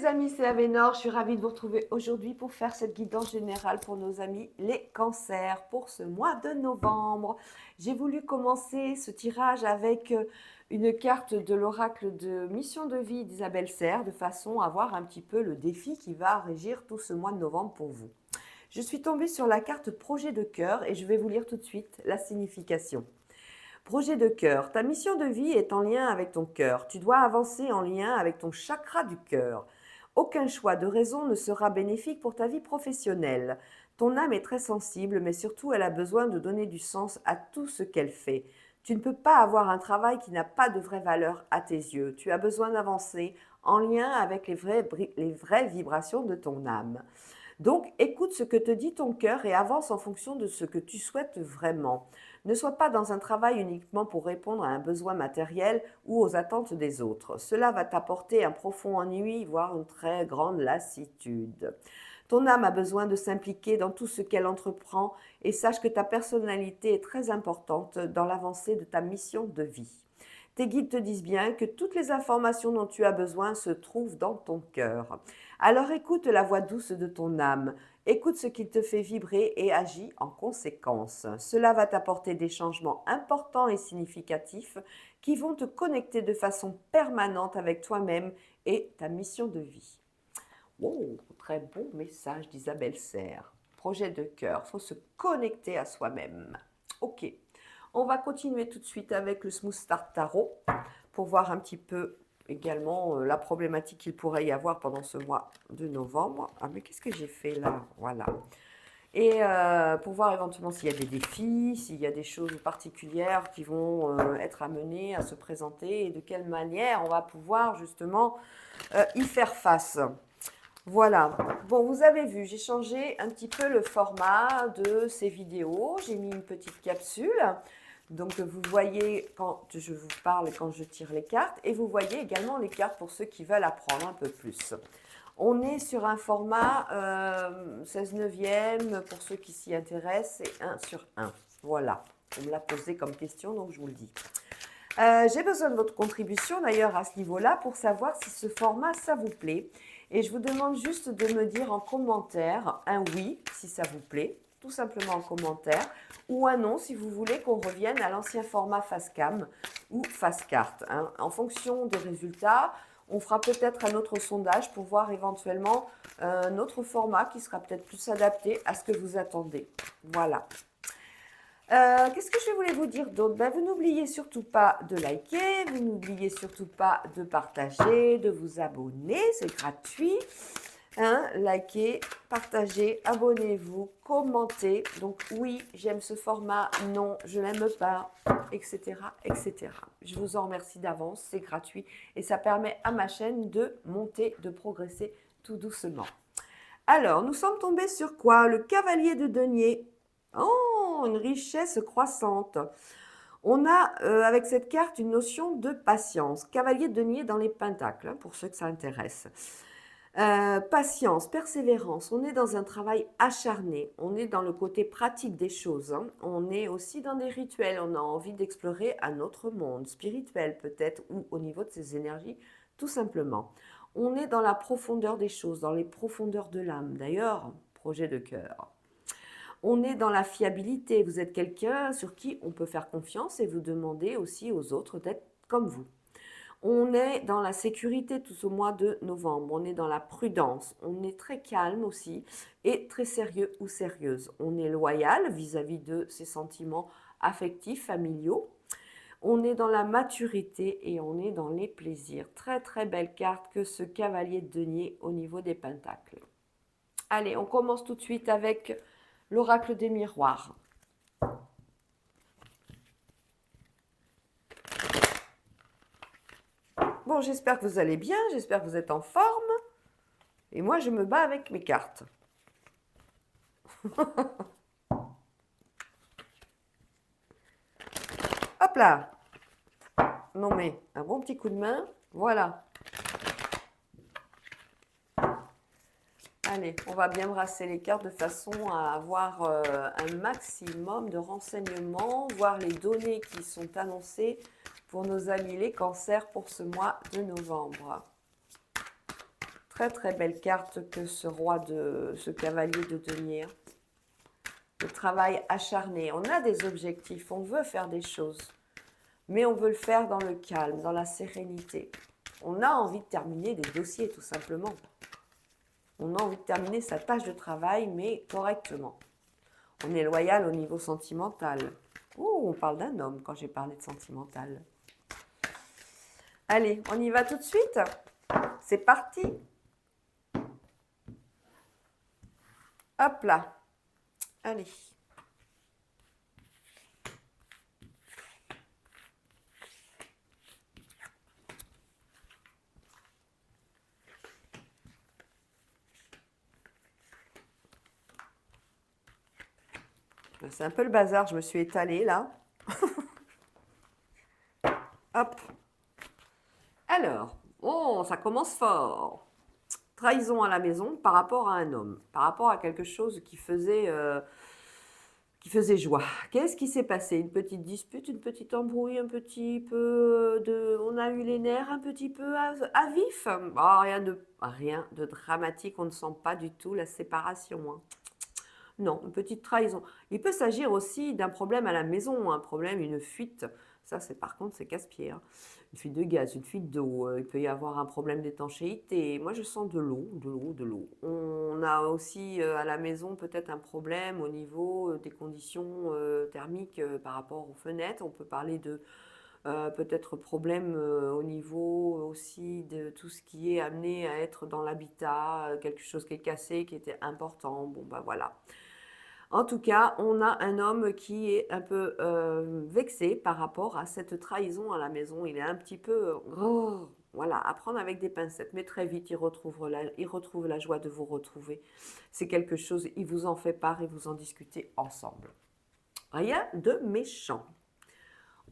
amis, c'est Avénor. Je suis ravie de vous retrouver aujourd'hui pour faire cette guidance générale pour nos amis les cancers pour ce mois de novembre. J'ai voulu commencer ce tirage avec une carte de l'oracle de mission de vie d'Isabelle Serre de façon à voir un petit peu le défi qui va régir tout ce mois de novembre pour vous. Je suis tombée sur la carte projet de cœur et je vais vous lire tout de suite la signification. Projet de cœur. Ta mission de vie est en lien avec ton cœur. Tu dois avancer en lien avec ton chakra du cœur. Aucun choix de raison ne sera bénéfique pour ta vie professionnelle. Ton âme est très sensible, mais surtout elle a besoin de donner du sens à tout ce qu'elle fait. Tu ne peux pas avoir un travail qui n'a pas de vraie valeur à tes yeux. Tu as besoin d'avancer en lien avec les vraies vibrations de ton âme. Donc, écoute ce que te dit ton cœur et avance en fonction de ce que tu souhaites vraiment. Ne sois pas dans un travail uniquement pour répondre à un besoin matériel ou aux attentes des autres. Cela va t'apporter un profond ennui, voire une très grande lassitude. Ton âme a besoin de s'impliquer dans tout ce qu'elle entreprend et sache que ta personnalité est très importante dans l'avancée de ta mission de vie. Tes guides te disent bien que toutes les informations dont tu as besoin se trouvent dans ton cœur. Alors écoute la voix douce de ton âme, écoute ce qui te fait vibrer et agis en conséquence. Cela va t'apporter des changements importants et significatifs qui vont te connecter de façon permanente avec toi-même et ta mission de vie. Wow, très bon message d'Isabelle Serre. Projet de cœur, il faut se connecter à soi-même. Ok. On va continuer tout de suite avec le Smooth Start Tarot pour voir un petit peu également la problématique qu'il pourrait y avoir pendant ce mois de novembre. Ah, mais qu'est-ce que j'ai fait là? Voilà. Et pour voir éventuellement s'il y a des défis, s'il y a des choses particulières qui vont être amenées à se présenter et de quelle manière on va pouvoir justement y faire face. Voilà, bon, vous avez vu, j'ai changé un petit peu le format de ces vidéos. J'ai mis une petite capsule. Donc, vous voyez quand je vous parle, quand je tire les cartes. Et vous voyez également les cartes pour ceux qui veulent apprendre un peu plus. On est sur un format 16 neuvième pour ceux qui s'y intéressent. C'est 1 sur 1. Voilà, on me l'a posé comme question, donc je vous le dis. J'ai besoin de votre contribution d'ailleurs à ce niveau-là pour savoir si ce format, ça vous plaît. Et je vous demande juste de me dire en commentaire un oui si ça vous plaît, tout simplement en commentaire, ou un non si vous voulez qu'on revienne à l'ancien format face cam ou face carte. Hein. En fonction des résultats, on fera peut-être un autre sondage pour voir éventuellement un autre format qui sera peut-être plus adapté à ce que vous attendez. Voilà. Qu'est-ce que je voulais vous dire d'autre? Vous n'oubliez surtout pas de liker, vous n'oubliez surtout pas de partager, de vous abonner, c'est gratuit. Hein, likez, partagez, abonnez-vous, commentez. Donc oui, j'aime ce format, non, je l'aime pas, etc., etc. Je vous en remercie d'avance, c'est gratuit et ça permet à ma chaîne de monter, de progresser tout doucement. Alors, nous sommes tombés sur quoi? Le cavalier de denier. Oh, une richesse croissante. On a avec cette carte une notion de patience. Cavalier de denier dans les pentacles, hein, pour ceux que ça intéresse. Patience, persévérance, on est dans un travail acharné, on est dans le côté pratique des choses, hein. On est aussi dans des rituels, on a envie d'explorer un autre monde, spirituel peut-être, ou au niveau de ses énergies, tout simplement. On est dans la profondeur des choses, dans les profondeurs de l'âme. D'ailleurs, projet de cœur. On est dans la fiabilité, vous êtes quelqu'un sur qui on peut faire confiance et vous demandez aussi aux autres d'être comme vous. On est dans la sécurité tout au mois de novembre, on est dans la prudence, on est très calme aussi et très sérieux ou sérieuse. On est loyal vis-à-vis de ses sentiments affectifs, familiaux. On est dans la maturité et on est dans les plaisirs. Très très belle carte que ce cavalier de denier au niveau des pentacles. Allez, on commence tout de suite avec l'oracle des miroirs. Bon, j'espère que vous allez bien, j'espère que vous êtes en forme. Et moi, je me bats avec mes cartes. Hop là! Non mais, un bon petit coup de main. Voilà. Allez, on va bien brasser les cartes de façon à avoir un maximum de renseignements, voir les données qui sont annoncées pour nos amis les cancers pour ce mois de novembre. Très très belle carte que ce cavalier de denier. Le travail acharné. On a des objectifs, on veut faire des choses, mais on veut le faire dans le calme, dans la sérénité. On a envie de terminer des dossiers, tout simplement. On a envie de terminer sa tâche de travail, mais correctement. On est loyal au niveau sentimental. Oh, on parle d'un homme quand j'ai parlé de sentimental. Allez, on y va tout de suite. C'est parti. Hop là. Allez. C'est un peu le bazar, je me suis étalée là. Hop. Alors, oh, ça commence fort. Trahison à la maison par rapport à un homme, par rapport à quelque chose qui faisait joie. Qu'est-ce qui s'est passé? Une petite dispute, une petite embrouille, un petit peu de... On a eu les nerfs un petit peu à vif. Oh, rien de dramatique, on ne sent pas du tout la séparation. Hein. Non, une petite trahison. Il peut s'agir aussi d'un problème à la maison, un problème, une fuite. Ça, par contre, c'est casse-pied. Hein. Une fuite de gaz, une fuite d'eau. Il peut y avoir un problème d'étanchéité. Moi, je sens de l'eau, de l'eau, de l'eau. On a aussi à la maison peut-être un problème au niveau des conditions thermiques par rapport aux fenêtres. On peut parler de peut-être problème au niveau aussi de tout ce qui est amené à être dans l'habitat, quelque chose qui est cassé, qui était important. Bon, ben voilà. En tout cas, on a un homme qui est un peu vexé par rapport à cette trahison à la maison. Il est un petit peu... voilà, à prendre avec des pincettes. Mais très vite, il retrouve la joie de vous retrouver. C'est quelque chose, il vous en fait part et vous en discutez ensemble. Rien de méchant.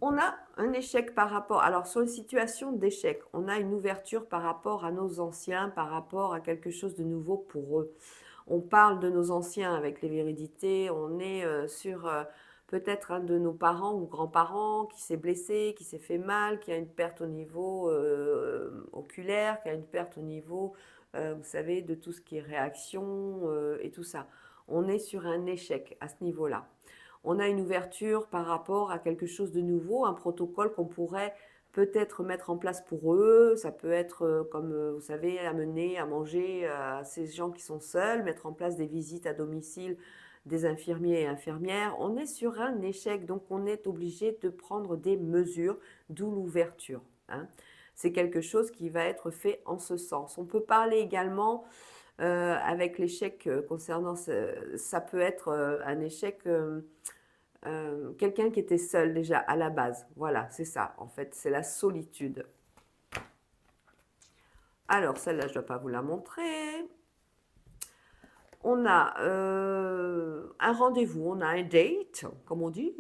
On a un échec par rapport... Alors, sur une situation d'échec, on a une ouverture par rapport à nos anciens, par rapport à quelque chose de nouveau pour eux. On parle de nos anciens avec les véridités, on est sur peut-être un de nos parents ou grands-parents qui s'est blessé, qui s'est fait mal, qui a une perte au niveau oculaire, qui a une perte au niveau, vous savez, de tout ce qui est réaction et tout ça. On est sur un échec à ce niveau-là. On a une ouverture par rapport à quelque chose de nouveau, un protocole qu'on pourrait peut-être mettre en place pour eux. Ça peut être, comme vous savez, amener à manger à ces gens qui sont seuls, mettre en place des visites à domicile des infirmiers et infirmières. On est sur un échec, donc on est obligé de prendre des mesures, d'où l'ouverture. Hein. C'est quelque chose qui va être fait en ce sens. On peut parler également avec l'échec concernant, ça peut être un échec... quelqu'un qui était seul déjà à la base. Voilà, c'est ça, en fait, c'est la solitude. Alors, celle-là, je ne dois pas vous la montrer. On a un rendez-vous, on a un date, comme on dit,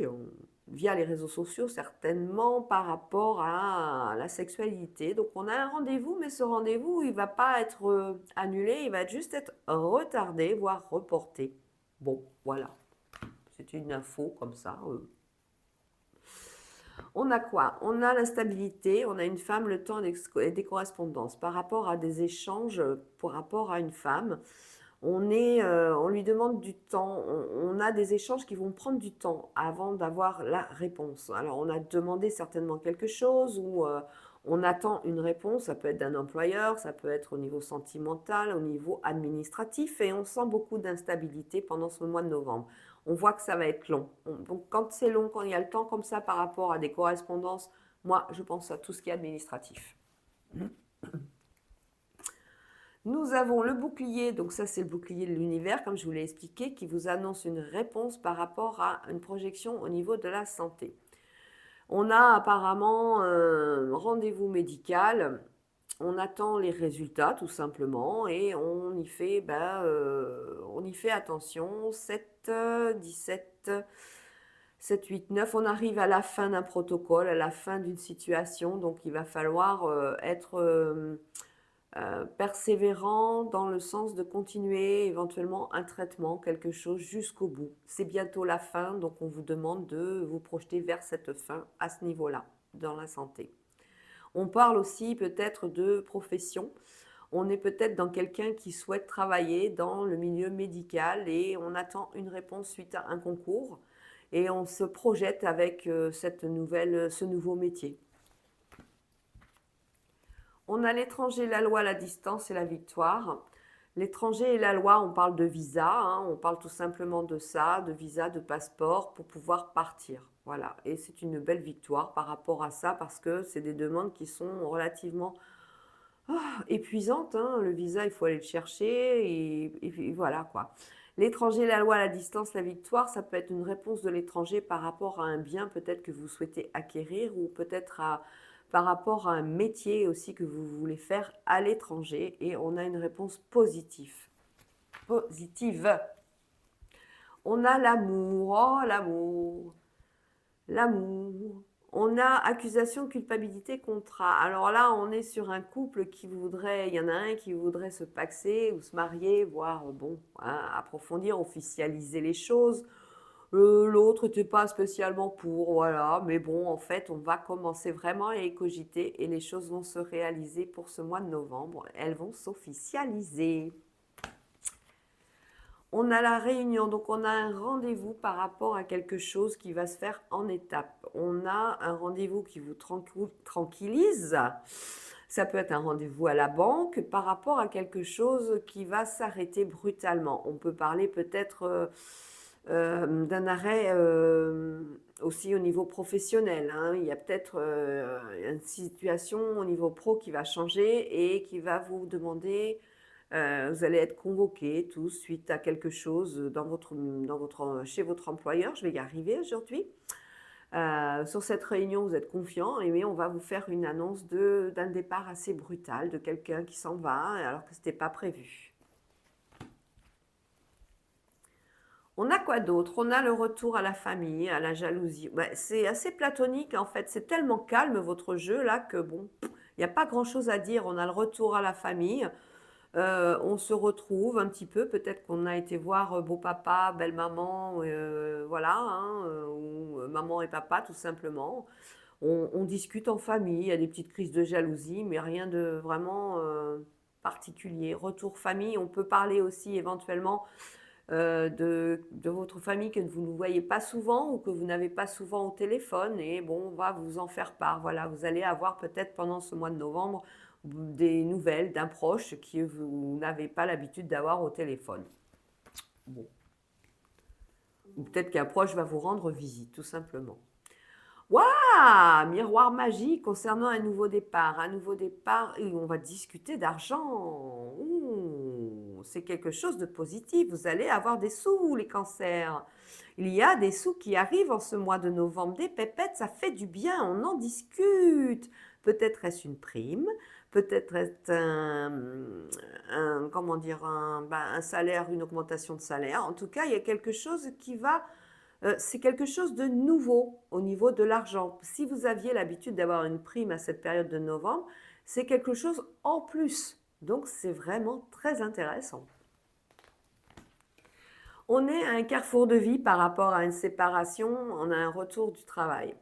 via les réseaux sociaux, certainement par rapport à la sexualité. Donc, on a un rendez-vous, mais ce rendez-vous, il ne va pas être annulé, il va juste être retardé, voire reporté. Bon, voilà. C'est une info comme ça. On a quoi? On a l'instabilité, on a une femme, le temps et des correspondances. Par rapport à des échanges, par rapport à une femme, on lui demande du temps. On a des échanges qui vont prendre du temps avant d'avoir la réponse. Alors, on a demandé certainement quelque chose ou on attend une réponse. Ça peut être d'un employeur, ça peut être au niveau sentimental, au niveau administratif. Et on sent beaucoup d'instabilité pendant ce mois de novembre. On voit que ça va être long. Donc, quand c'est long, quand il y a le temps comme ça par rapport à des correspondances, moi, je pense à tout ce qui est administratif. Nous avons le bouclier, donc ça c'est le bouclier de l'univers, comme je vous l'ai expliqué, qui vous annonce une réponse par rapport à une projection au niveau de la santé. On a apparemment un rendez-vous médical, on attend les résultats tout simplement et on y fait attention, 7, 17, 7, 8, 9, on arrive à la fin d'un protocole, à la fin d'une situation, donc il va falloir être persévérant dans le sens de continuer éventuellement un traitement, quelque chose jusqu'au bout. C'est bientôt la fin, donc on vous demande de vous projeter vers cette fin à ce niveau-là, dans la santé. On parle aussi peut-être de profession. on est peut-être dans quelqu'un qui souhaite travailler dans le milieu médical et on attend une réponse suite à un concours et on se projette avec ce nouveau métier. On a l'étranger, la loi, la distance et la victoire. L'étranger et la loi, on parle de visa, hein, on parle tout simplement de ça, de visa, de passeport pour pouvoir partir. Voilà, et c'est une belle victoire par rapport à ça parce que c'est des demandes qui sont relativement épuisantes, hein. Le visa, il faut aller le chercher et voilà quoi. L'étranger, la loi, la distance, la victoire, ça peut être une réponse de l'étranger par rapport à un bien peut-être que vous souhaitez acquérir ou peut-être par rapport à un métier aussi que vous voulez faire à l'étranger et on a une réponse positive. Positive. On a l'amour, oh l'amour, l'amour. On a accusation, culpabilité, contrat. Alors là, on est sur un couple qui voudrait, il y en a un qui voudrait se paxer ou se marier, voire, bon, hein, approfondir, officialiser les choses. L'autre n'était pas spécialement pour, voilà. Mais bon, en fait, on va commencer vraiment à y cogiter et les choses vont se réaliser pour ce mois de novembre. Elles vont s'officialiser. On a la réunion, donc on a un rendez-vous par rapport à quelque chose qui va se faire en étapes. On a un rendez-vous qui vous tranquillise. Ça peut être un rendez-vous à la banque par rapport à quelque chose qui va s'arrêter brutalement. On peut parler peut-être d'un arrêt aussi au niveau professionnel, hein. Il y a peut-être une situation au niveau pro qui va changer et qui va vous demander vous allez être convoqués tous suite à quelque chose chez votre employeur. Je vais y arriver aujourd'hui. Sur cette réunion, vous êtes confiant, mais on va vous faire une annonce d'un départ assez brutal, de quelqu'un qui s'en va alors que ce n'était pas prévu. On a quoi d'autre? On a le retour à la famille, à la jalousie. Ouais, c'est assez platonique en fait, c'est tellement calme votre jeu là que bon, il n'y a pas grand-chose à dire. On a le retour à la famille. On se retrouve un petit peu, peut-être qu'on a été voir beau-papa, belle-maman, voilà, hein, ou maman et papa tout simplement. On discute en famille, il y a des petites crises de jalousie, mais rien de vraiment particulier. Retour famille, on peut parler aussi éventuellement de votre famille que vous ne voyez pas souvent ou que vous n'avez pas souvent au téléphone et bon, on va vous en faire part. Voilà, vous allez avoir peut-être pendant ce mois de novembre des nouvelles d'un proche que vous n'avez pas l'habitude d'avoir au téléphone. Bon. Ou peut-être qu'un proche va vous rendre visite, tout simplement. Waouh! Miroir magique concernant un nouveau départ. Un nouveau départ, et on va discuter d'argent. C'est quelque chose de positif. Vous allez avoir des sous, les cancers. Il y a des sous qui arrivent en ce mois de novembre. Des pépettes, ça fait du bien. On en discute. Peut-être est-ce une prime. Peut-être est-ce comment dire, un salaire, une augmentation de salaire. En tout cas, il y a quelque chose qui va c'est quelque chose de nouveau au niveau de l'argent. Si vous aviez l'habitude d'avoir une prime à cette période de novembre, c'est quelque chose en plus. Donc c'est vraiment très intéressant. On est à un carrefour de vie par rapport à une séparation, on a un retour du travail.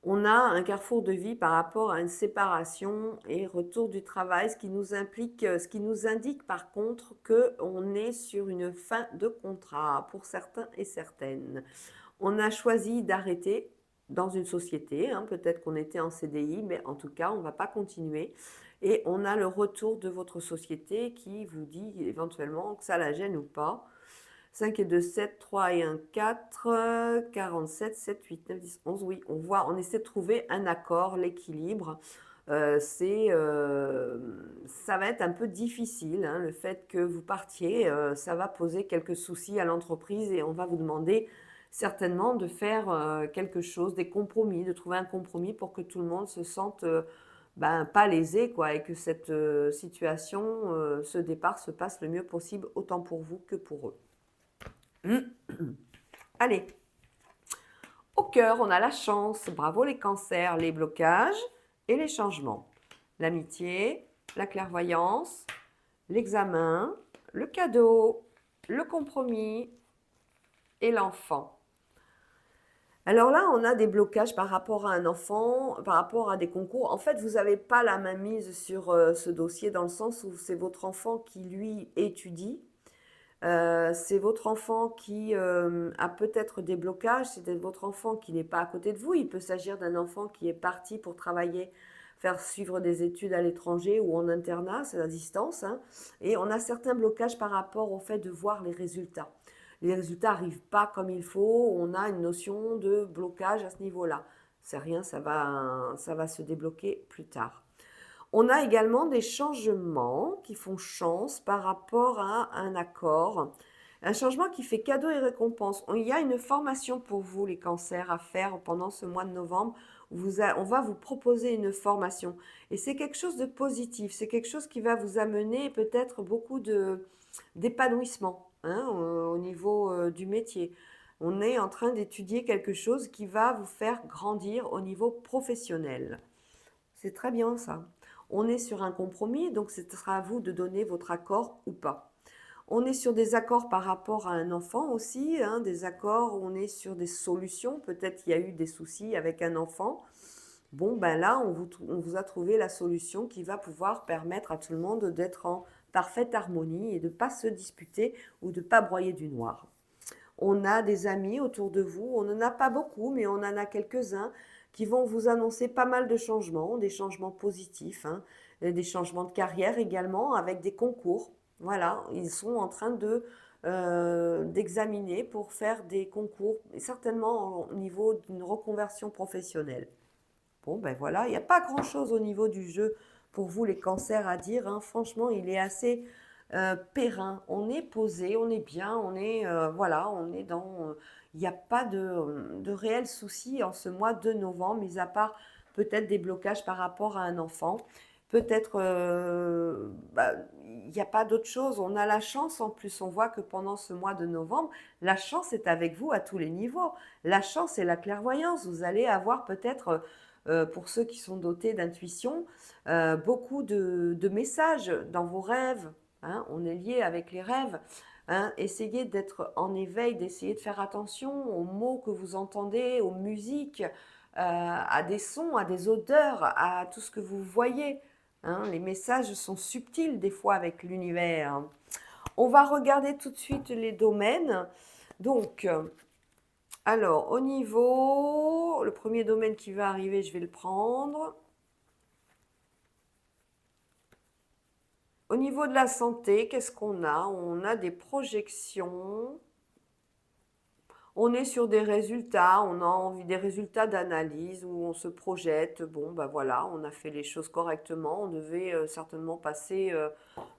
On a un carrefour de vie par rapport à une séparation et retour du travail, ce qui nous indique par contre qu'on est sur une fin de contrat pour certains et certaines. On a choisi d'arrêter dans une société, hein, peut-être qu'on était en CDI, mais en tout cas, on ne va pas continuer. Et on a le retour de votre société qui vous dit éventuellement que ça la gêne ou pas. 5 et 2, 7, 3 et 1, 4, 47, 7, 8, 9, 10, 11. Oui, on essaie de trouver un accord, l'équilibre. Ça va être un peu difficile, hein, le fait que vous partiez, ça va poser quelques soucis à l'entreprise et on va vous demander certainement de faire quelque chose, des compromis, de trouver un compromis pour que tout le monde se sente pas lésé, quoi, et que cette situation, ce départ se passe le mieux possible, autant pour vous que pour eux. Allez, au cœur, on a la chance, bravo les cancers, les blocages et les changements. L'amitié, la clairvoyance, l'examen, le cadeau, le compromis et l'enfant. Alors là, on a des blocages par rapport à un enfant, par rapport à des concours. En fait, vous n'avez pas la main mise sur ce dossier dans le sens où c'est votre enfant qui, lui, étudie. C'est votre enfant qui a peut-être des blocages, c'est peut-être votre enfant qui n'est pas à côté de vous. Il peut s'agir d'un enfant qui est parti pour travailler, faire suivre des études à l'étranger ou en internat, c'est à distance, hein. Et on a certains blocages par rapport au fait de voir les résultats. Les résultats n'arrivent pas comme il faut, on a une notion de blocage à ce niveau-là. C'est rien, ça va se débloquer plus tard. On a également des changements qui font chance par rapport à un accord. Un changement qui fait cadeau et récompense. Il y a une formation pour vous, les cancers, à faire pendant ce mois de novembre. On va vous proposer une formation. Et c'est quelque chose de positif. C'est quelque chose qui va vous amener peut-être beaucoup d'épanouissement, hein, au niveau du métier. On est en train d'étudier quelque chose qui va vous faire grandir au niveau professionnel. C'est très bien ça. On est sur un compromis, donc ce sera à vous de donner votre accord ou pas. On est sur des accords par rapport à un enfant aussi, hein, des accords où on est sur des solutions. Peut-être il y a eu des soucis avec un enfant. Bon, ben là, on vous a trouvé la solution qui va pouvoir permettre à tout le monde d'être en parfaite harmonie et de ne pas se disputer ou de ne pas broyer du noir. On a des amis autour de vous, on n'en a pas beaucoup, mais on en a quelques-uns qui vont vous annoncer pas mal de changements, des changements positifs, hein, des changements de carrière également avec des concours. Voilà, ils sont en train d'examiner pour faire des concours, et certainement au niveau d'une reconversion professionnelle. Bon, ben voilà, il n'y a pas grand-chose au niveau du jeu pour vous, les cancers, à dire, hein. Franchement, il est assez périn. On est posé, on est bien, voilà, on est dans. Il n'y a pas de réels soucis en ce mois de novembre, mis à part peut-être des blocages par rapport à un enfant. Peut-être, il n'y a pas d'autre chose. On a la chance, en plus, on voit que pendant ce mois de novembre, la chance est avec vous à tous les niveaux. La chance et la clairvoyance. Vous allez avoir peut-être pour ceux qui sont dotés d'intuition, beaucoup de messages dans vos rêves, hein. On est lié avec les rêves, hein. Essayez d'être en éveil, d'essayer de faire attention aux mots que vous entendez, aux musiques, à des sons, à des odeurs, à tout ce que vous voyez, hein. Les messages sont subtils des fois avec l'univers. On va regarder tout de suite les domaines. Donc, alors, au niveau, le premier domaine qui va arriver, je vais le prendre. Au niveau de la santé, qu'est-ce qu'on a? On a des projections. On est sur des résultats, on a envie des résultats d'analyse où on se projette. Bon, ben voilà, on a fait les choses correctement. On devait certainement passer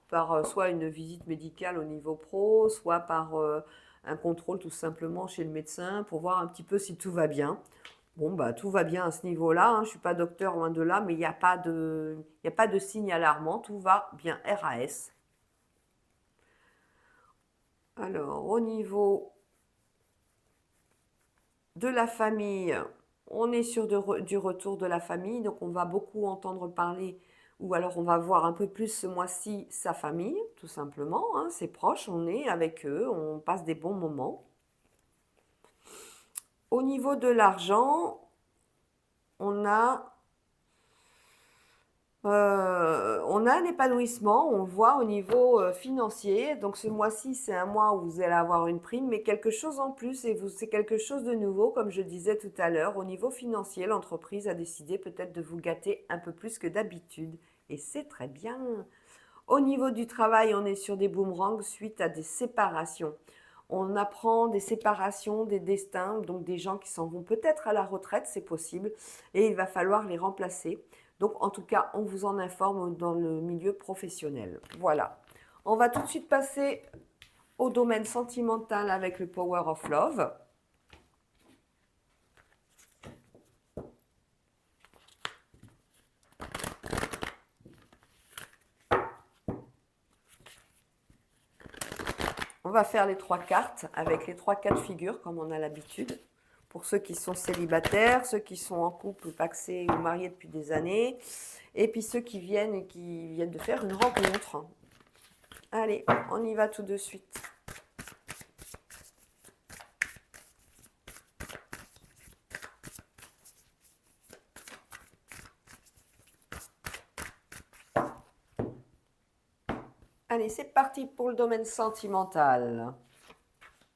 par soit une visite médicale au niveau pro, soit par un contrôle tout simplement chez le médecin pour voir un petit peu si tout va bien. Bon, bah, tout va bien à ce niveau-là, hein. Je ne suis pas docteur, loin de là, mais il y a pas de signe alarmant. Tout va bien, RAS. Alors, au niveau de la famille, on est sur du retour de la famille, donc on va beaucoup entendre parler, ou alors on va voir un peu plus ce mois-ci sa famille, tout simplement, hein, ses proches, on est avec eux, on passe des bons moments. Au niveau de l'argent, on a un épanouissement, on le voit au niveau financier. Donc ce mois-ci, c'est un mois où vous allez avoir une prime, mais quelque chose en plus, et c'est quelque chose de nouveau, comme je disais tout à l'heure. Au niveau financier, l'entreprise a décidé peut-être de vous gâter un peu plus que d'habitude. Et c'est très bien. Au niveau du travail, on est sur des boomerangs suite à des séparations. On apprend des séparations, des destins, donc des gens qui s'en vont peut-être à la retraite, c'est possible, et il va falloir les remplacer. Donc en tout cas, on vous en informe dans le milieu professionnel. Voilà. On va tout de suite passer au domaine sentimental avec le Power of Love. On va faire les 3 cartes avec les 3 cas de figure comme on a l'habitude. Pour ceux qui sont célibataires, ceux qui sont en couple, pacsés ou mariés depuis des années, et puis ceux qui viennent de faire une rencontre. Allez, on y va tout de suite. Allez, c'est parti pour le domaine sentimental.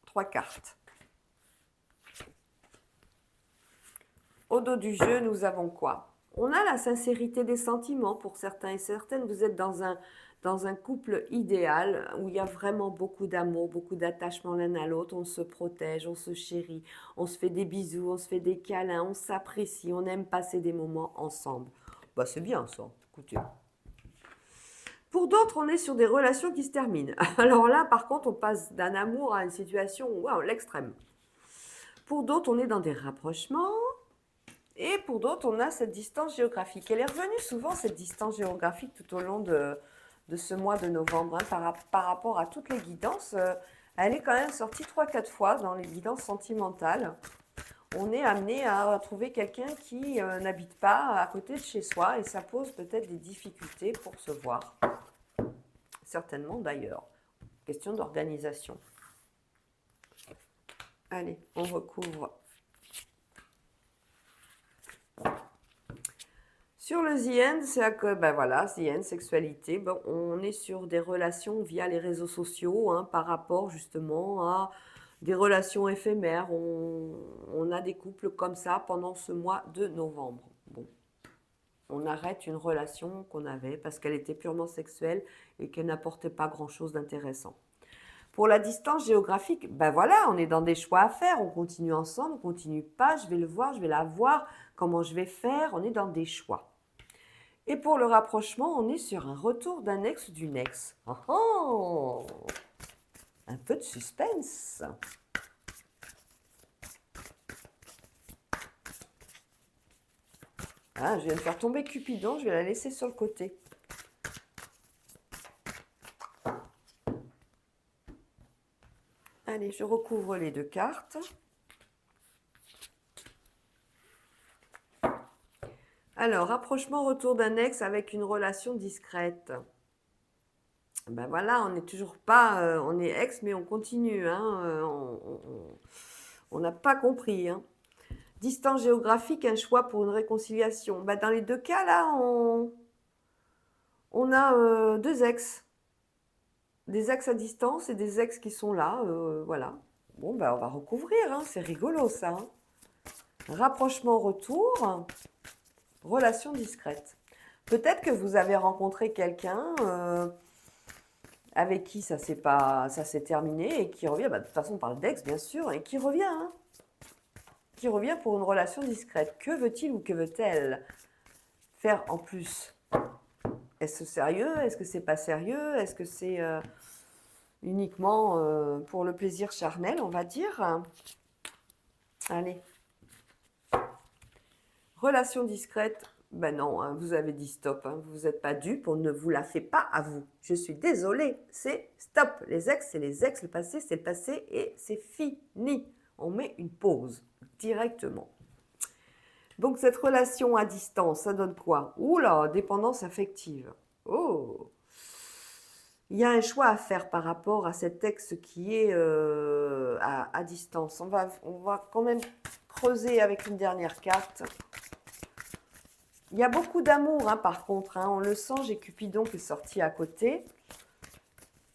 3 cartes. Au dos du jeu, nous avons quoi? On a la sincérité des sentiments pour certains et certaines. Vous êtes dans un couple idéal où il y a vraiment beaucoup d'amour, beaucoup d'attachement l'un à l'autre. On se protège, on se chérit, on se fait des bisous, on se fait des câlins, on s'apprécie, on aime passer des moments ensemble. Bah, c'est bien ça, écoutez. Pour d'autres, on est sur des relations qui se terminent. Alors là, par contre, on passe d'un amour à une situation, waouh, l'extrême. Pour d'autres, on est dans des rapprochements. Et pour d'autres, on a cette distance géographique. Elle est revenue souvent, cette distance géographique, tout au long de ce mois de novembre. Par rapport à toutes les guidances, elle est quand même sortie 3-4 fois dans les guidances sentimentales. On est amené à trouver quelqu'un qui n'habite pas à côté de chez soi et ça pose peut-être des difficultés pour se voir. Certainement d'ailleurs. Question d'organisation. Allez, on recouvre. Sur le The End, c'est que, ben voilà, The End, sexualité, ben on est sur des relations via les réseaux sociaux, hein, par rapport justement à des relations éphémères. On a des couples comme ça pendant ce mois de novembre. Bon, on arrête une relation qu'on avait parce qu'elle était purement sexuelle et qu'elle n'apportait pas grand-chose d'intéressant. Pour la distance géographique, ben voilà, on est dans des choix à faire. On continue ensemble, on continue pas. Je vais le voir, je vais la voir. Comment je vais faire? On est dans des choix. Et pour le rapprochement, on est sur un retour d'un ex ou d'une ex. Oh oh, un peu de suspense. Ah, je viens de faire tomber Cupidon, je vais la laisser sur le côté. Allez, je recouvre les 2 cartes. Alors, rapprochement, retour d'un ex avec une relation discrète. Ben voilà, on n'est toujours pas, on est ex, mais on continue, hein, on n'a pas compris, hein. Distance géographique, un choix pour une réconciliation. Ben dans les 2 cas, là, on a 2 ex. Des ex à distance et des ex qui sont là, voilà. Bon, ben on va recouvrir, hein, c'est rigolo ça, hein. Rapprochement, retour, relation discrète. Peut-être que vous avez rencontré quelqu'un avec qui ça s'est terminé et qui revient, bah, de toute façon on parle d'ex bien sûr, et qui revient, hein, qui revient pour une relation discrète. Que veut-il ou que veut-elle faire en plus? Est-ce sérieux? Est-ce que c'est pas sérieux? Est-ce que c'est uniquement pour le plaisir charnel, on va dire? Allez. Relation discrète, ben non, hein, vous avez dit stop, hein, vous n'êtes pas dupe, on ne vous la fait pas à vous. Je suis désolée, c'est stop. Les ex, c'est les ex, le passé, c'est le passé et c'est fini. On met une pause directement. Donc cette relation à distance, ça donne quoi? Oula, dépendance affective. Oh, il y a un choix à faire par rapport à cet ex qui est à distance. On va quand même creuser avec une dernière carte. Il y a beaucoup d'amour, hein, par contre, hein, on le sent, j'ai Cupidon qui est sorti à côté.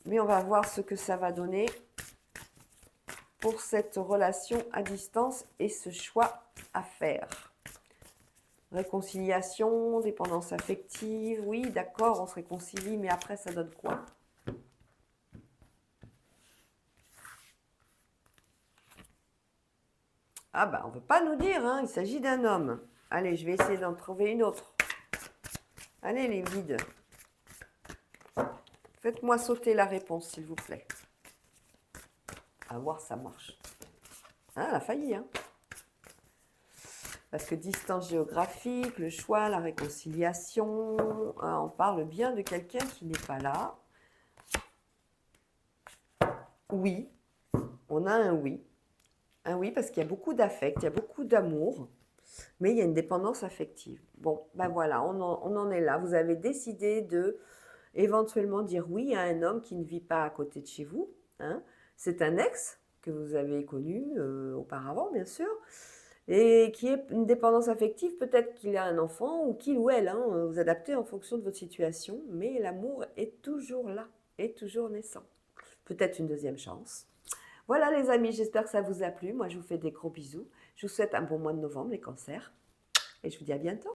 Mais on va voir ce que ça va donner pour cette relation à distance et ce choix à faire. Réconciliation, dépendance affective, oui, d'accord, on se réconcilie, mais après, ça donne quoi? Ah bah, on ne veut pas nous dire, hein, il s'agit d'un homme. Allez, je vais essayer d'en trouver une autre. Allez, les guides. Faites-moi sauter la réponse, s'il vous plaît. À voir, ça marche. Ah, elle a failli, hein. Parce que distance géographique, le choix, la réconciliation, on parle bien de quelqu'un qui n'est pas là. Oui, on a un oui. Un oui parce qu'il y a beaucoup d'affect, il y a beaucoup d'amour, mais il y a une dépendance affective. Bon, ben voilà, on en est là. Vous avez décidé de éventuellement dire oui à un homme qui ne vit pas à côté de chez vous, hein. C'est un ex que vous avez connu auparavant, bien sûr, et qui est une dépendance affective. Peut-être qu'il a un enfant ou qu'il ou elle, hein, vous adaptez en fonction de votre situation, mais l'amour est toujours là. et toujours naissant. Peut-être une deuxième chance. Voilà les amis, j'espère que ça vous a plu. Moi, je vous fais des gros bisous. Je vous souhaite un bon mois de novembre, les cancers. Et je vous dis à bientôt.